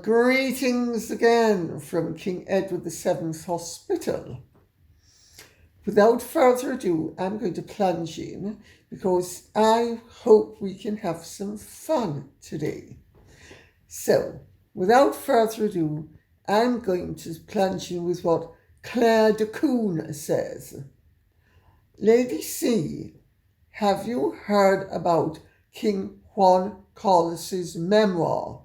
Greetings again from King Edward VII's Hospital. Without further ado, I'm going to plunge in because I hope we can have some fun today. So, without further ado, I'm going to plunge in with what Claire de Coon says. Lady C, have you heard about King Juan Carlos's memoir?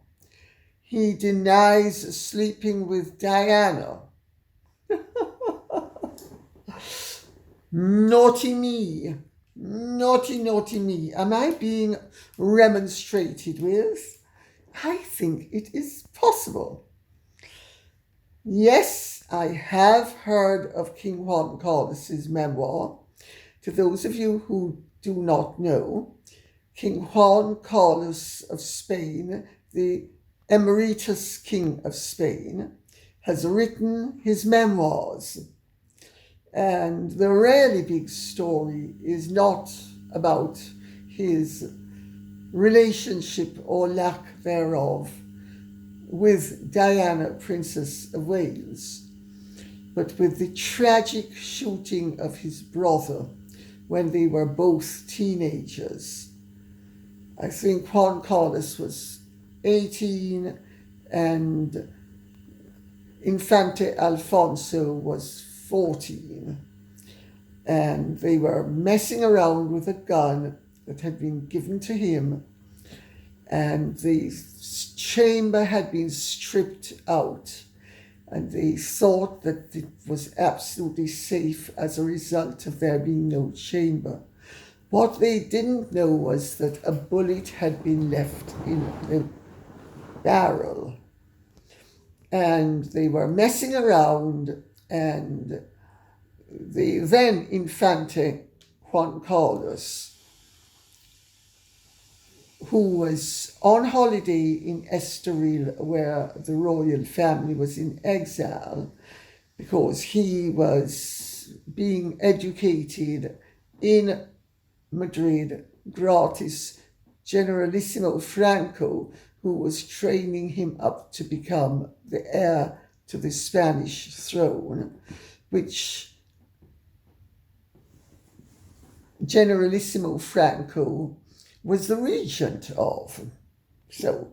He denies sleeping with Diana. Naughty me. Naughty me. Am I being remonstrated with? I think it is possible. Yes, I have heard of King Juan Carlos's memoir. To those of you who do not know, King Juan Carlos of Spain, the Emeritus King of Spain, has written his memoirs. And the really big story is not about his relationship or lack thereof with Diana, Princess of Wales, but with the tragic shooting of his brother when they were both teenagers. I think Juan Carlos was 18 and Infante Alfonso was 14. And they were messing around with a gun that had been given to him, and the chamber had been stripped out, and they thought that it was absolutely safe as a result of there being no chamber. What they didn't know was that a bullet had been left in the barrel, and they were messing around, and the then Infante Juan Carlos, who was on holiday in Estoril, where the royal family was in exile, because he was being educated in Madrid gratis, Generalissimo Franco, who was training him up to become the heir to the Spanish throne, which Generalissimo Franco was the regent of. So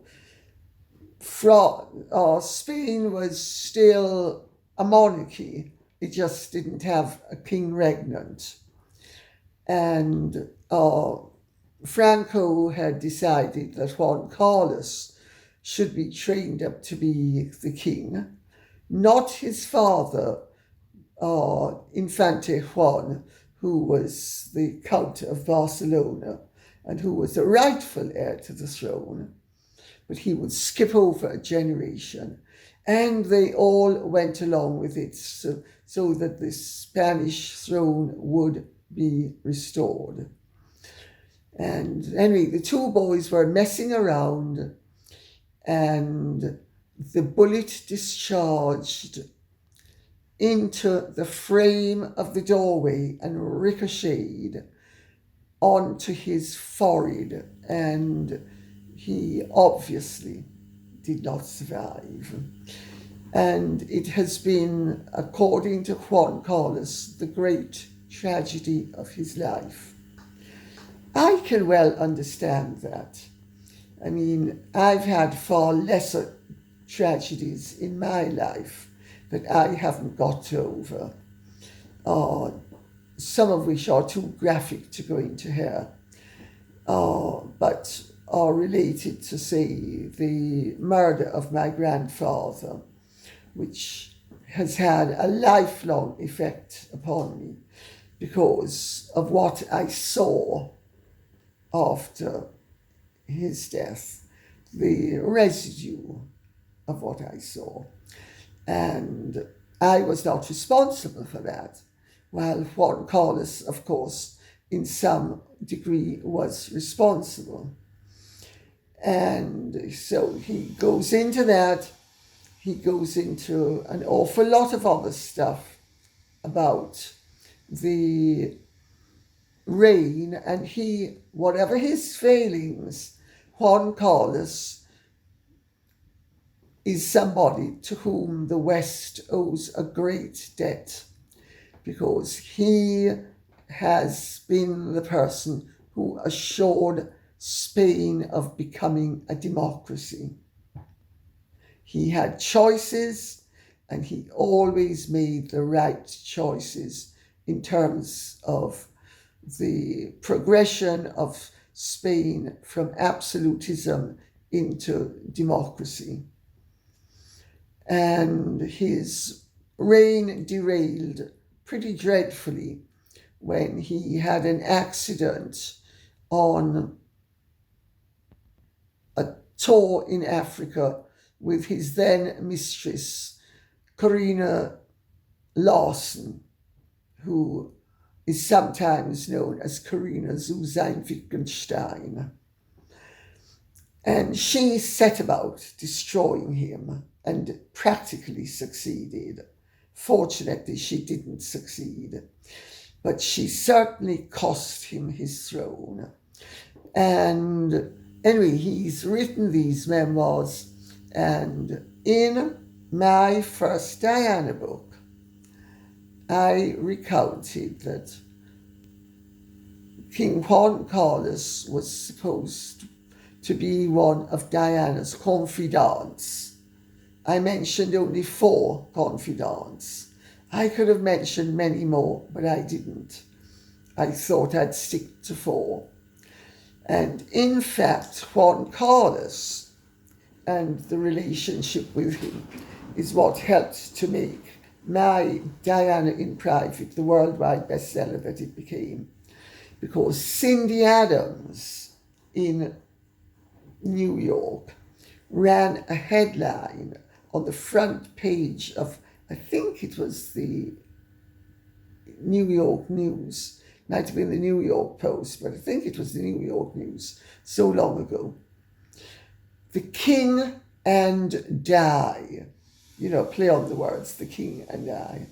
Spain was still a monarchy. It just didn't have a king regnant. And Franco had decided that Juan Carlos should be trained up to be the king, not his father, Infante Juan, who was the Count of Barcelona and who was the rightful heir to the throne. But he would skip over a generation, and they all went along with it so that the Spanish throne would be restored. And anyway, the two boys were messing around, and the bullet discharged into the frame of the doorway and ricocheted onto his forehead, and he obviously did not survive. And it has been, according to Juan Carlos, the great tragedy of his life. I can well understand that. I mean, I've had far lesser tragedies in my life that I haven't got over, some of which are too graphic to go into here, but are related to, say, the murder of my grandfather, which has had a lifelong effect upon me because of what I saw after his death, the residue of what I saw. And I was not responsible for that, while Juan Carlos, of course, in some degree was responsible. And so he goes into that. He goes into an awful lot of other stuff about the reign, and he, whatever his failings, Juan Carlos is somebody to whom the West owes a great debt, because he has been the person who assured Spain of becoming a democracy. He had choices, and he always made the right choices in terms of the progression of Spain from absolutism into democracy. And his reign derailed pretty dreadfully when he had an accident on a tour in Africa with his then mistress, Corina Lawson, who is sometimes known as Corina zu sein Wittgenstein. And she set about destroying him and practically succeeded. Fortunately, she didn't succeed, but she certainly cost him his throne. And anyway, he's written these memoirs, and in my first Diana book, I recounted that King Juan Carlos was supposed to be one of Diana's confidants. I mentioned only 4 confidants. I could have mentioned many more, but I didn't. I thought I'd stick to 4. And in fact, Juan Carlos and the relationship with him is what helped to make my Diana in Private the worldwide bestseller that it became. Because Cindy Adams in New York ran a headline on the front page of, I think it was the New York News, might have been the New York Post, but I think it was the New York News, so long ago. The King and Di, play on the words, the King and I.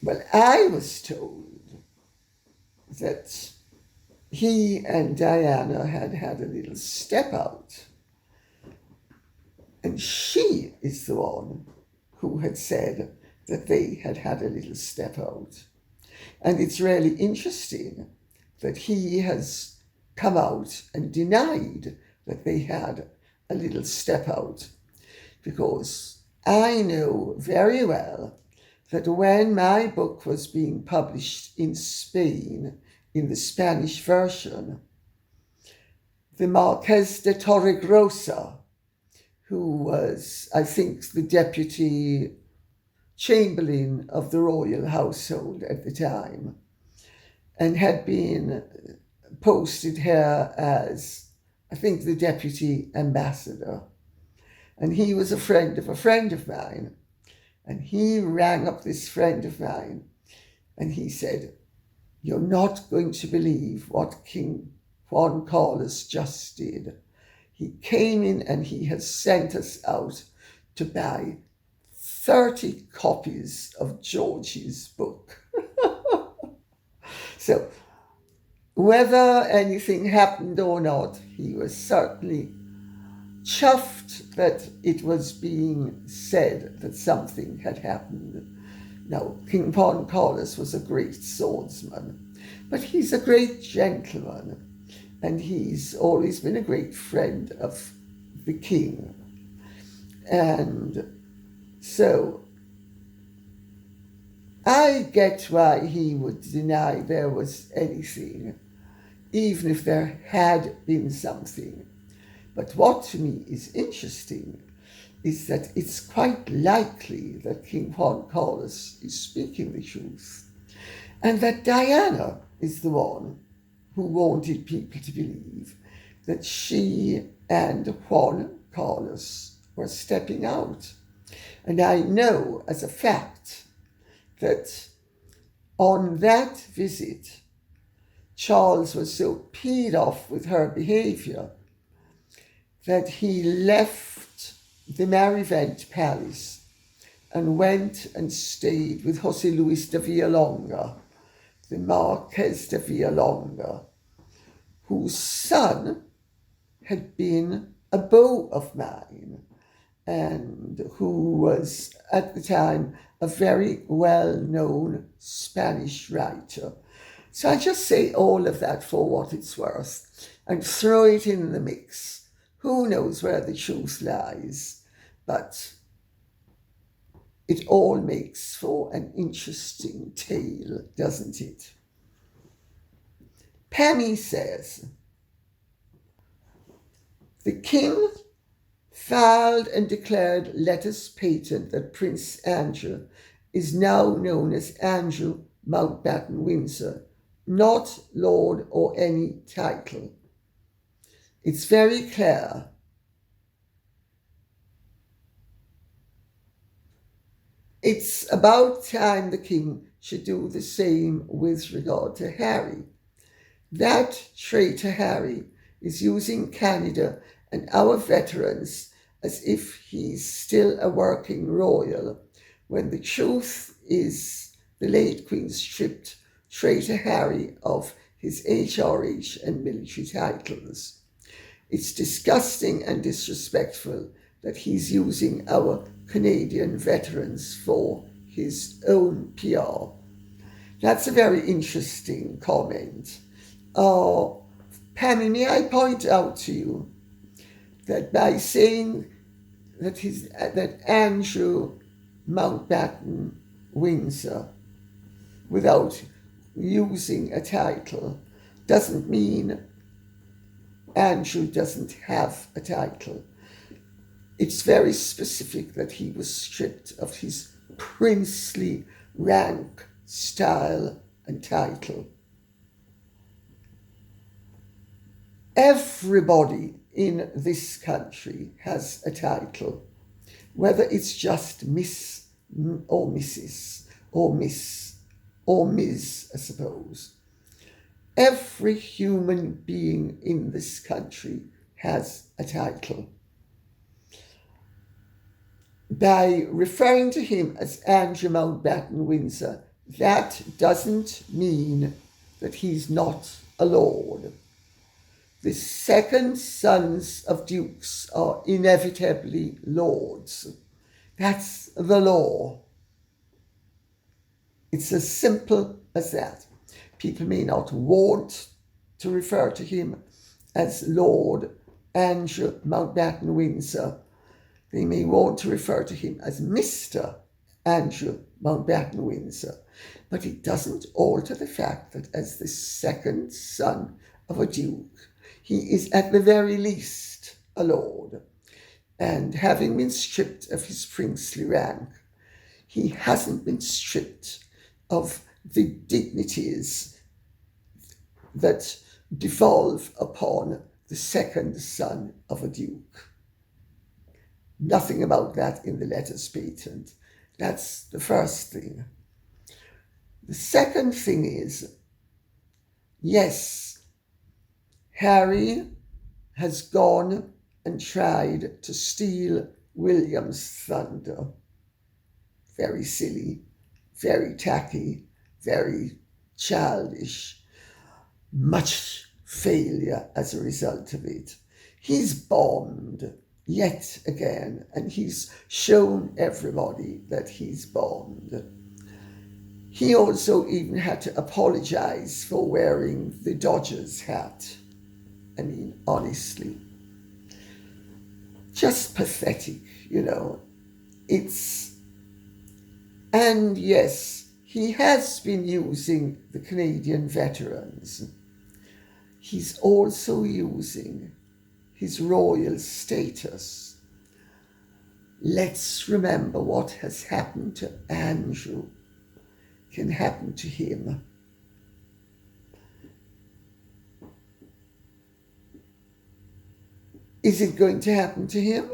Well, I was told that he and Diana had had a little step out. And she is the one who had said that they had had a little step out. And it's really interesting that he has come out and denied that they had a little step out. Because I know very well that when my book was being published in Spain, in the Spanish version, the Marqués de Torregrosa, who was, I think, the deputy chamberlain of the royal household at the time, and had been posted here as, I think, the deputy ambassador. And he was a friend of mine. And he rang up this friend of mine and he said, "You're not going to believe what King Juan Carlos just did. He came in and he has sent us out to buy 30 copies of George's book." So whether anything happened or not, he was certainly chuffed that it was being said that something had happened. Now, King Juan Carlos was a great swordsman, but he's a great gentleman, and he's always been a great friend of the king. And so I get why he would deny there was anything, even if there had been something. But what to me is interesting is that it's quite likely that King Juan Carlos is speaking the truth, and that Diana is the one who wanted people to believe that she and Juan Carlos were stepping out. And I know as a fact that on that visit, Charles was so peed off with her behaviour that he left the Buckingham Palace and went and stayed with José Luis de Villalonga, the Marqués de Villalonga, whose son had been a beau of mine, and who was at the time a very well-known Spanish writer. So I just say all of that for what it's worth and throw it in the mix. Who knows where the truth lies, but it all makes for an interesting tale, doesn't it? Penny says, the king filed and declared letters patent that Prince Andrew is now known as Andrew Mountbatten Windsor, not Lord or any title. It's very clear. It's about time the king should do the same with regard to Harry. That traitor Harry is using Canada and our veterans as if he's still a working royal, when the truth is the late Queen stripped traitor Harry of his HRH and military titles. It's disgusting and disrespectful that he's using our Canadian veterans for his own PR. That's a very interesting comment. Pammy, may I point out to you that by saying that Andrew Mountbatten Windsor, without using a title, doesn't mean Andrew doesn't have a title. It's very specific that he was stripped of his princely rank, style, and title. Everybody in this country has a title, whether it's just Miss or Mrs. or Miss or Ms, I suppose. Every human being in this country has a title. By referring to him as Andrew Mountbatten Windsor, that doesn't mean that he's not a lord. The second sons of dukes are inevitably lords. That's the law. It's as simple as that. People may not want to refer to him as Lord Andrew Mountbatten Windsor. They may want to refer to him as Mr. Andrew Mountbatten Windsor. But it doesn't alter the fact that as the second son of a duke, he is at the very least a lord. And having been stripped of his princely rank, he hasn't been stripped of the dignities that devolve upon the second son of a duke. Nothing about that in the letters patent. That's the first thing. The second thing is, yes, Harry has gone and tried to steal William's thunder. Very silly, very tacky, very childish. Much failure as a result of it. He's bombed yet again, and he's shown everybody that he's bombed. He also even had to apologize for wearing the Dodgers hat. I mean, honestly, just pathetic, you know. And yes, he has been using the Canadian veterans. He's also using his royal status. Let's remember what has happened to Andrew can happen to him. Is it going to happen to him?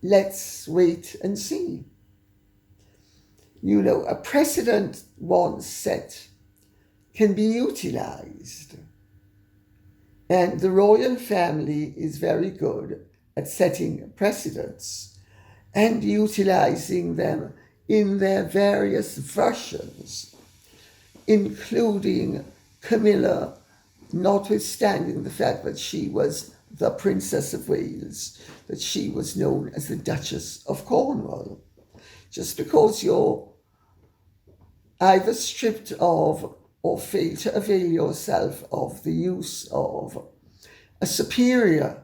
Let's wait and see. You know, a precedent once set can be utilized. And the royal family is very good at setting precedents and utilizing them in their various versions, including Camilla, notwithstanding the fact that she was the Princess of Wales that she was known as the Duchess of Cornwall. Just because you're either stripped of or fail to avail yourself of the use of a superior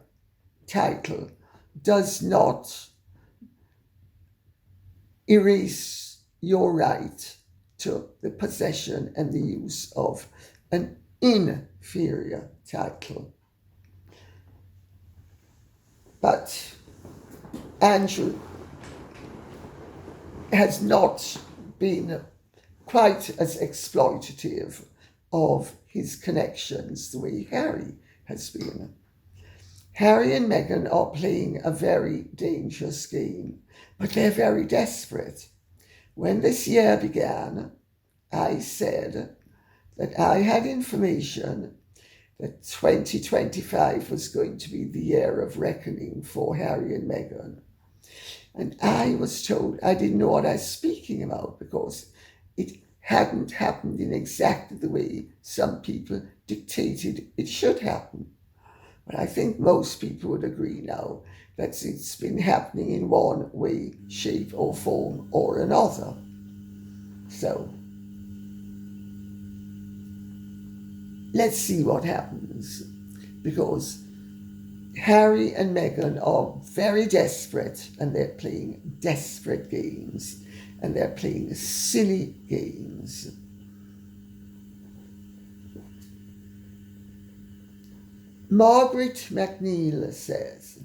title does not erase your right to the possession and the use of an inferior title. But Andrew has not been quite as exploitative of his connections the way Harry has been. Harry and Meghan are playing a very dangerous game, but they're very desperate. When this year began, I said that I had information that 2025 was going to be the year of reckoning for Harry and Meghan. And I was told I didn't know what I was speaking about because it hadn't happened in exactly the way some people dictated it should happen. But I think most people would agree now that it's been happening in one way, shape or form or another. So let's see what happens, because Harry and Meghan are very desperate and they're playing desperate games and they're playing silly games. Margaret McNeil says,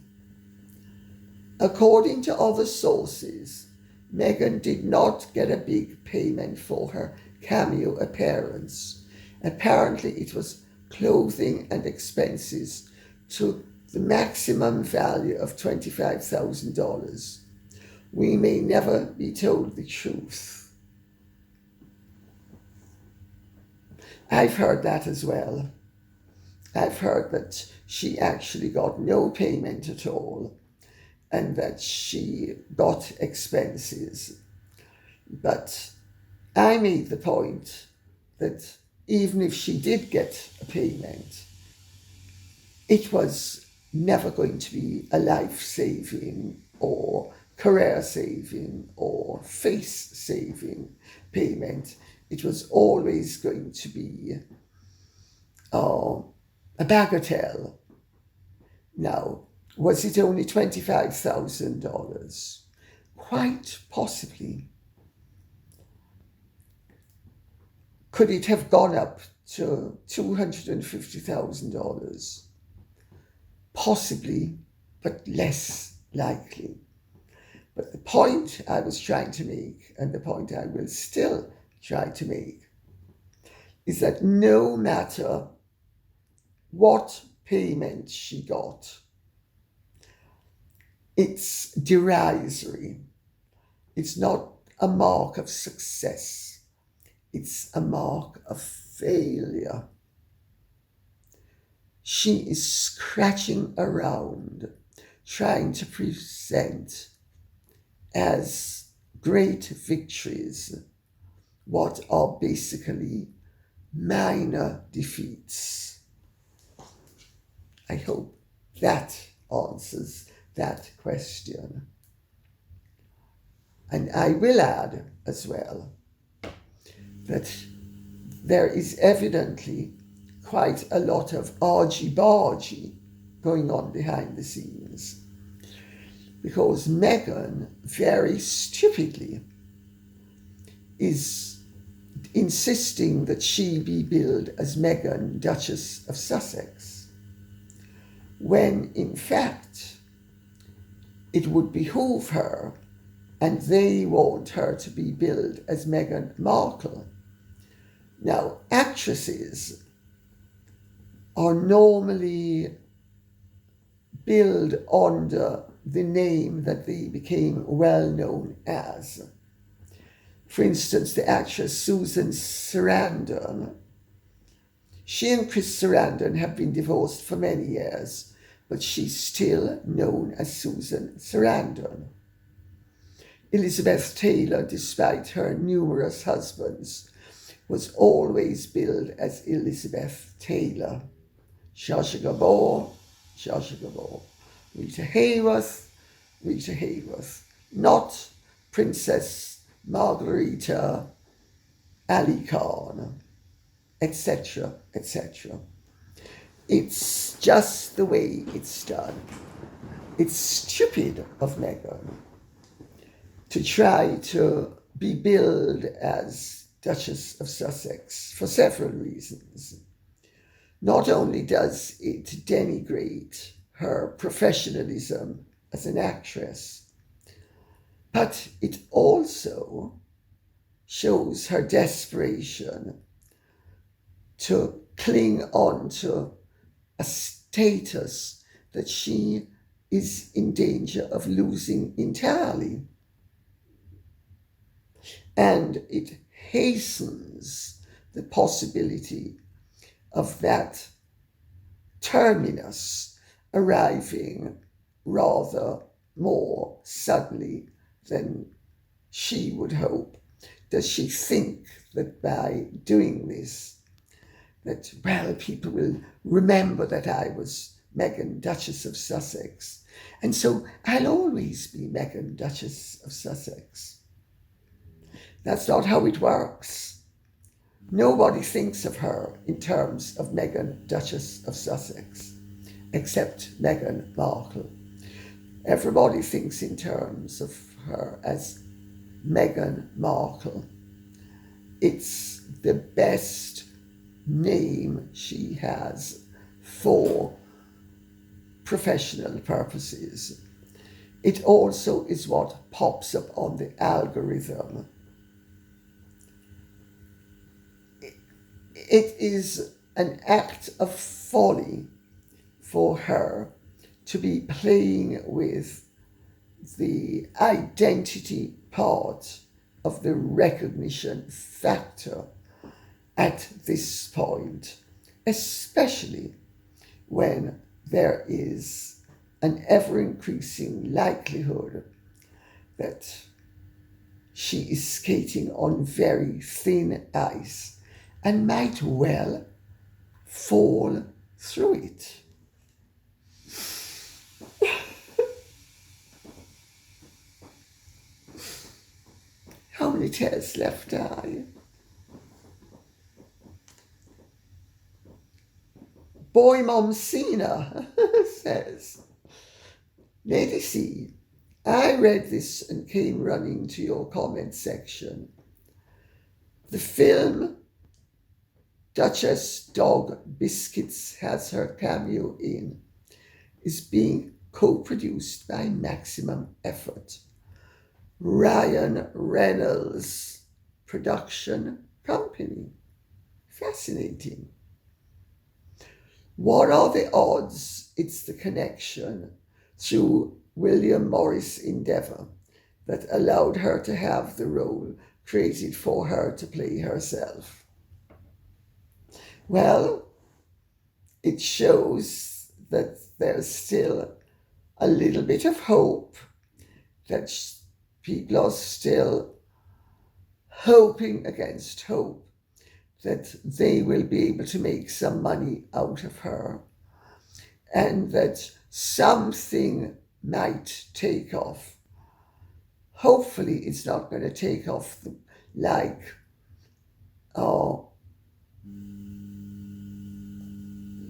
according to other sources, Meghan did not get a big payment for her cameo appearance. Apparently it was clothing and expenses to the maximum value of $25,000. We may never be told the truth. I've heard that as well. I've heard that she actually got no payment at all and that she got expenses. But I made the point that even if she did get a payment, it was never going to be a life-saving or career-saving or face-saving payment. It was always going to be a bagatelle. Now, was it only $25,000? Quite possibly. Could it have gone up to $250,000? Possibly, but less likely. But the point I was trying to make, and the point I will still try to make, is that no matter what payment she got, it's derisory. It's not a mark of success. It's a mark of failure. She is scratching around, trying to present as great victories what are basically minor defeats. I hope that answers that question. And I will add as well that there is evidently quite a lot of argy-bargy going on behind the scenes, because Meghan very stupidly is insisting that she be billed as Meghan, Duchess of Sussex, when in fact it would behoove her, and they want her to be billed as Meghan Markle. Now, actresses are normally billed under the name that they became well known as. For instance, the actress Susan Sarandon. She and Chris Sarandon have been divorced for many years, but she's still known as Susan Sarandon. Elizabeth Taylor, despite her numerous husbands, was always billed as Elizabeth Taylor. Zsa Zsa Gabor, Zsa Zsa, Rita Hayworth, not Princess Margarita Ali Khan, etc., etc. It's just the way it's done. It's stupid of Meghan to try to be billed as Duchess of Sussex for several reasons. Not only does it denigrate her professionalism as an actress, but it also shows her desperation to cling on to a status that she is in danger of losing entirely. And it hastens the possibility of that terminus arriving rather more suddenly than she would hope. Does she think that by doing this, that, well, people will remember that I was Meghan, Duchess of Sussex, and so I'll always be Meghan, Duchess of Sussex? That's not how it works. Nobody thinks of her in terms of Meghan, Duchess of Sussex, except Meghan Markle. Everybody thinks in terms of her as Meghan Markle. It's the best name she has for professional purposes. It also is what pops up on the algorithm. It is an act of folly for her to be playing with the identity part of the recognition factor at this point, especially when there is an ever-increasing likelihood that she is skating on very thin ice and might well fall through it. How many tears left I? Boy Mom Cena says, Lady C, I read this and came running to your comment section. The film Duchess Dog Biscuits has her cameo in is being co-produced by Maximum Effort, Ryan Reynolds production company. Fascinating. What are the odds it's the connection through William Morris' endeavour that allowed her to have the role created for her to play herself? Well, it shows that there's still a little bit of hope, that people are still hoping against hope that they will be able to make some money out of her, and that something might take off. Hopefully it's not going to take off like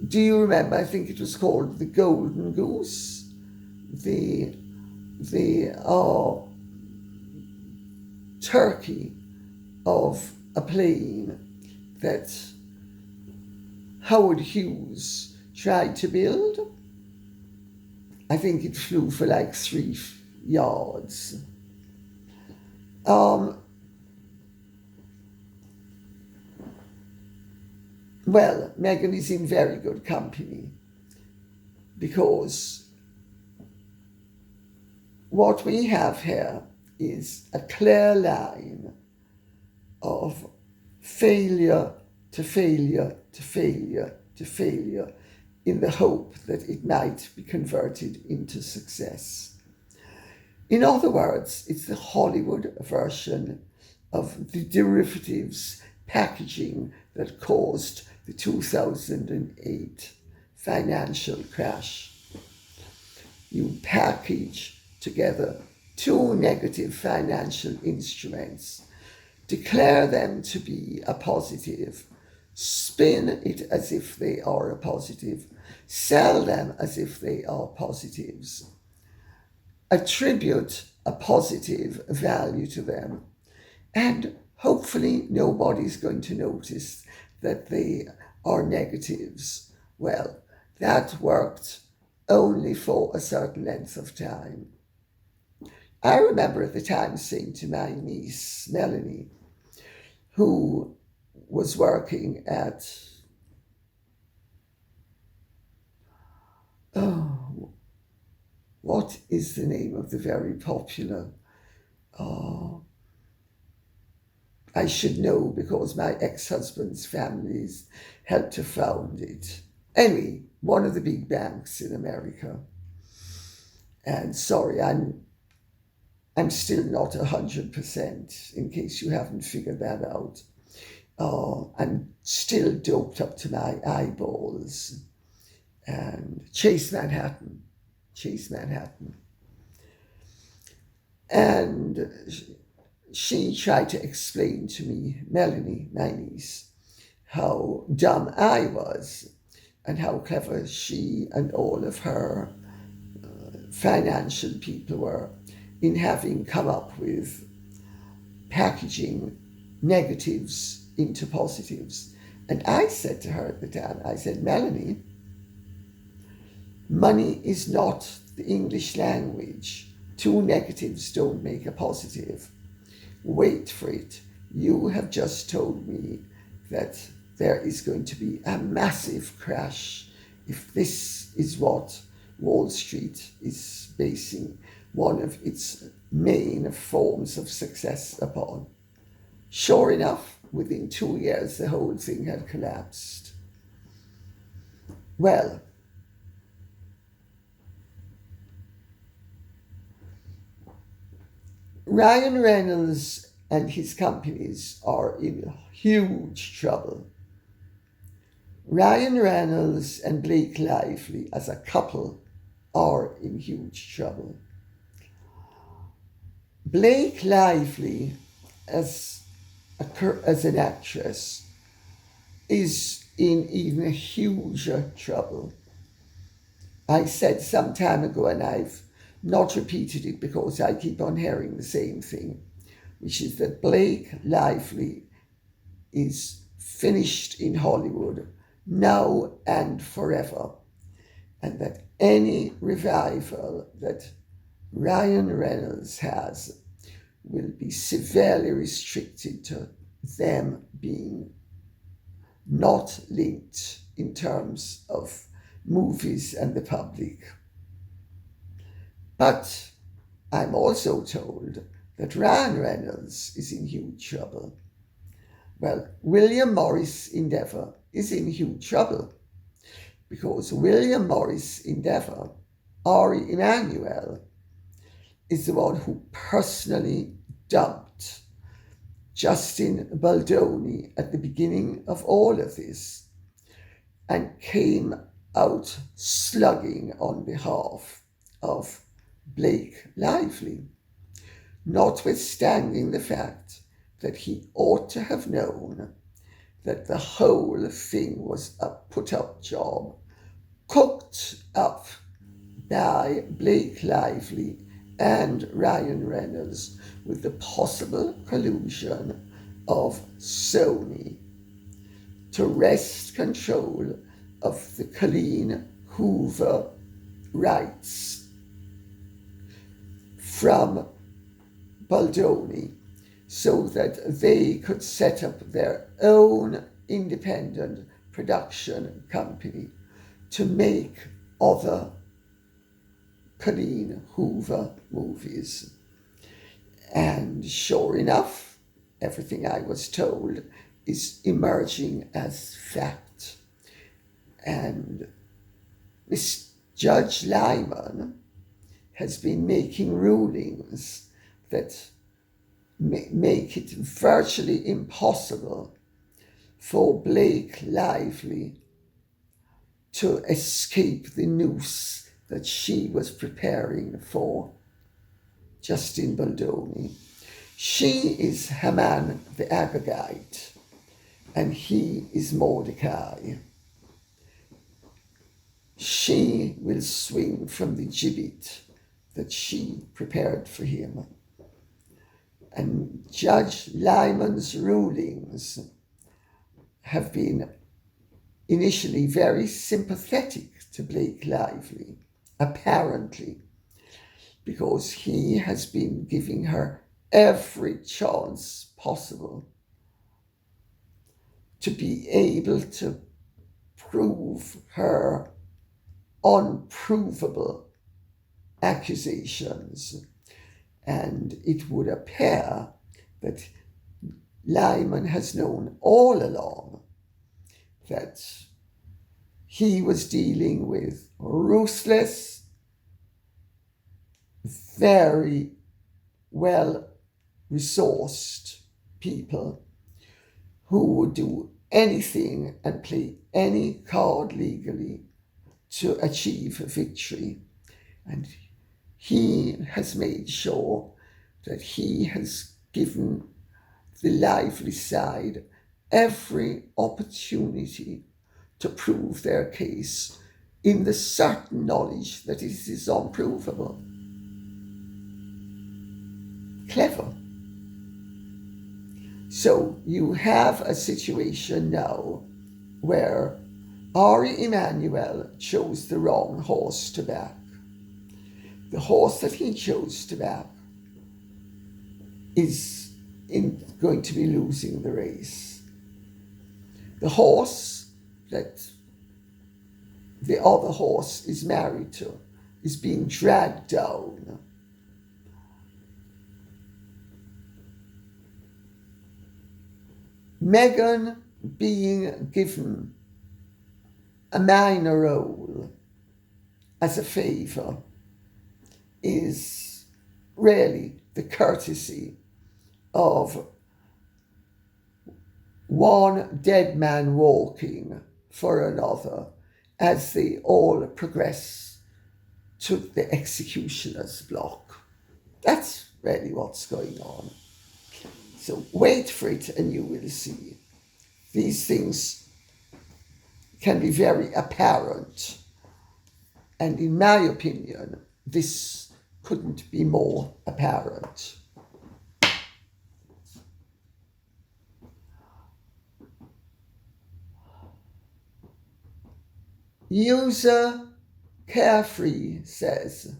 do you remember, I think it was called The Golden Goose, the turkey of a plane that Howard Hughes tried to build? I think it flew for like 3 yards. Well, Meghan is in very good company, because what we have here is a clear line of failure to failure to failure to failure in the hope that it might be converted into success. In other words, it's the Hollywood version of the derivatives packaging that caused the 2008 financial crash. you package together two negative financial instruments, declare them to be a positive, spin it as if they are a positive, sell them as if they are positives, attribute a positive value to them, and hopefully nobody's going to notice that they are negatives. Well, that worked only for a certain length of time. I remember at the time saying to my niece, Melanie, who was working at, what is the name of the very popular, I should know because my ex-husband's families helped to found it. Anyway, one of the big banks in America. And sorry, I'm still not 100%, in case you haven't figured that out. I'm still doped up to my eyeballs. And Chase Manhattan. And she tried to explain to me, Melanie, my niece, how dumb I was and how clever she and all of her financial people were in having come up with packaging negatives into positives. And I said to her at the time, I said, Melanie, money is not the English language. Two negatives don't make a positive. Wait for it. You have just told me that there is going to be a massive crash if this is what Wall Street is basing one of its main forms of success upon. Sure enough, within 2 years, the whole thing had collapsed. Well, Ryan Reynolds and his companies are in huge trouble. Ryan Reynolds and Blake Lively as a couple are in huge trouble. Blake Lively as an actress is in even huger trouble. I said some time ago, and I've not repeated it because I keep on hearing the same thing, which is that Blake Lively is finished in Hollywood now and forever, and that any revival that Ryan Reynolds has will be severely restricted to them being not linked in terms of movies and the public. But I'm also told that Ryan Reynolds is in huge trouble. Well, William Morris Endeavour is in huge trouble because William Morris Endeavour, Ari Emanuel, is the one who personally dumped Justin Baldoni at the beginning of all of this and came out slugging on behalf of Blake Lively, notwithstanding the fact that he ought to have known that the whole thing was a put-up job, cooked up by Blake Lively and Ryan Reynolds with the possible collusion of Sony to wrest control of the Colleen Hoover rights from Baldoni so that they could set up their own independent production company to make other Colleen Hoover movies. And sure enough, everything I was told is emerging as fact. And this Judge Lyman has been making rulings that make it virtually impossible for Blake Lively to escape the noose that she was preparing for Justin Baldoni. She is Haman the Agagite, and he is Mordecai. She will swing from the gibbet that she prepared for him. And Judge Lyman's rulings have been initially very sympathetic to Blake Lively, apparently, because he has been giving her every chance possible to be able to prove her unprovable accusations. And it would appear that Lyman has known all along that he was dealing with ruthless, very well-resourced people who would do anything and play any card legally to achieve a victory. And he has made sure that he has given the Lively side every opportunity to prove their case in the certain knowledge that it is unprovable. Clever. So you have a situation now where Ari Emanuel chose the wrong horse to back. The horse that he chose to back is going to be losing the race. The horse that the other horse is married to is being dragged down. Meghan being given a minor role as a favour is really the courtesy of one dead man walking for another as they all progress to the executioner's block. That's really what's going on. So wait for it and you will see. These things can be very apparent. And in my opinion, this couldn't be more apparent. User Carefree says,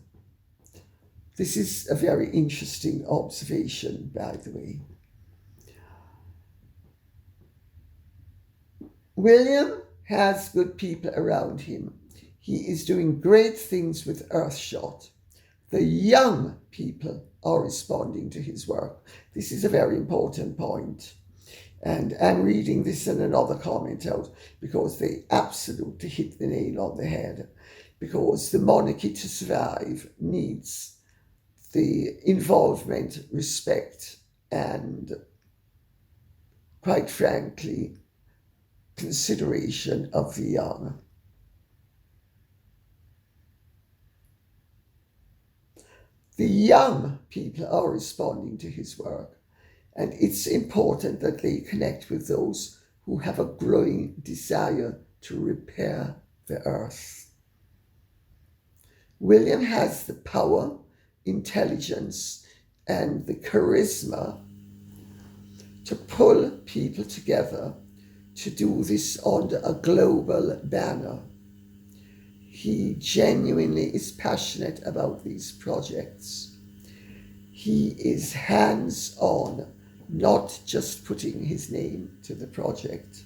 this is a very interesting observation, by the way. William has good people around him. He is doing great things with Earthshot. The young people are responding to his work. This is a very important point. And I'm reading this in another comment out because they absolutely hit the nail on the head. Because the monarchy to survive needs the involvement, respect, and, quite frankly, consideration of the young. The young people are responding to his work, and it's important that they connect with those who have a growing desire to repair the earth. William has the power, intelligence, and the charisma to pull people together to do this under a global banner. He genuinely is passionate about these projects. He is hands-on, not just putting his name to the project.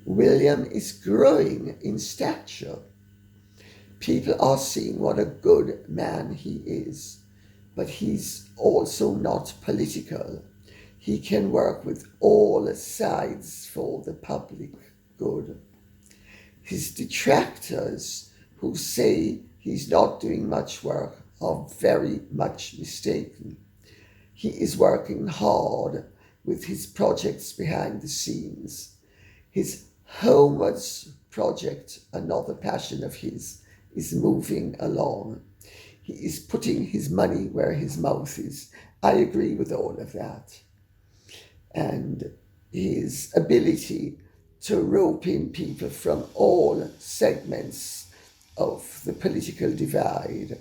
William is growing in stature. People are seeing what a good man he is, but he's also not political. He can work with all sides for the public good. His detractors who say he's not doing much work are very much mistaken. He is working hard with his projects behind the scenes. His Homewards project, another passion of his, is moving along. He is putting his money where his mouth is. I agree with all of that. And his ability to rope in people from all segments of the political divide,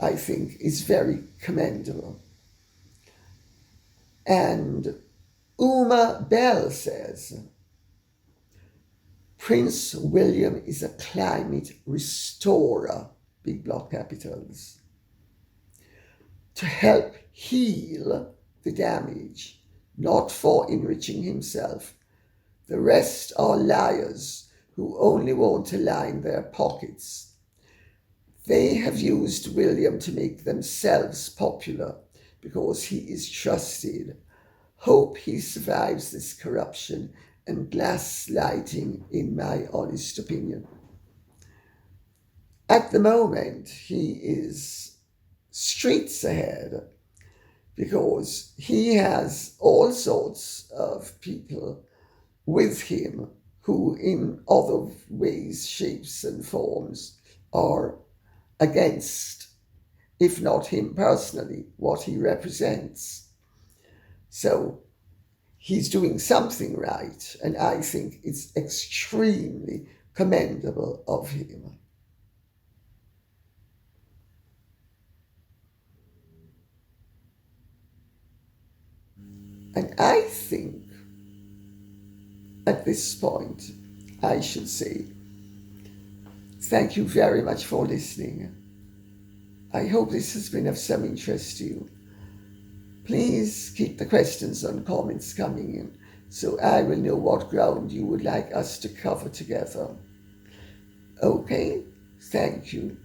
I think, is very commendable. And Uma Bell says, Prince William is a climate restorer, big block capitals, to help heal the damage, not for enriching himself. The rest are liars who only want to line their pockets. They have used William to make themselves popular because he is trusted. Hope he survives this corruption and gaslighting, in my honest opinion. At the moment, he is streets ahead because he has all sorts of people with him who in other ways, shapes and forms are against, if not him personally, what he represents. So he's doing something right, and I think it's extremely commendable of him. And I think at this point, I should say, thank you very much for listening. I hope this has been of some interest to you. Please keep the questions and comments coming in so I will know what ground you would like us to cover together. Okay, thank you.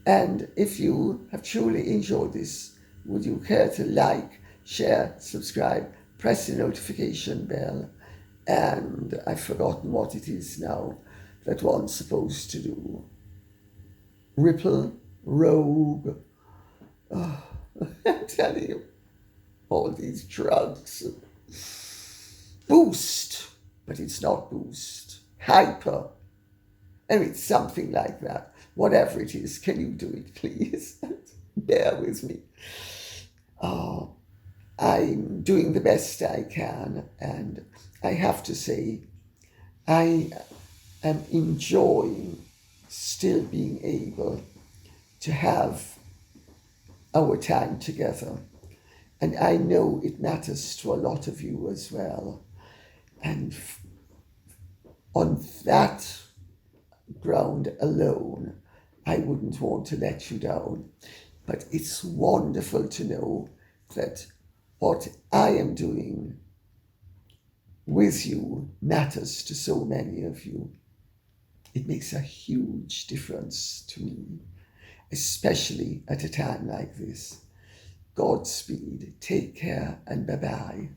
And if you have truly enjoyed this, would you care to like, share, subscribe, press the notification bell, and I've forgotten what it is now that one's supposed to do. Ripple, rogue. Oh, I'm telling you, all these drugs. Boost, but it's not boost. Hyper. And it's something like that. Whatever it is, can you do it, please? Bear with me. I'm doing the best I can, and I have to say, I am enjoying still being able to have our time together. And I know it matters to a lot of you as well. And on that ground alone, I wouldn't want to let you down. But it's wonderful to know that what I am doing with you matters to so many of you. It makes a huge difference to me, especially at a time like this. Godspeed, take care, and bye-bye.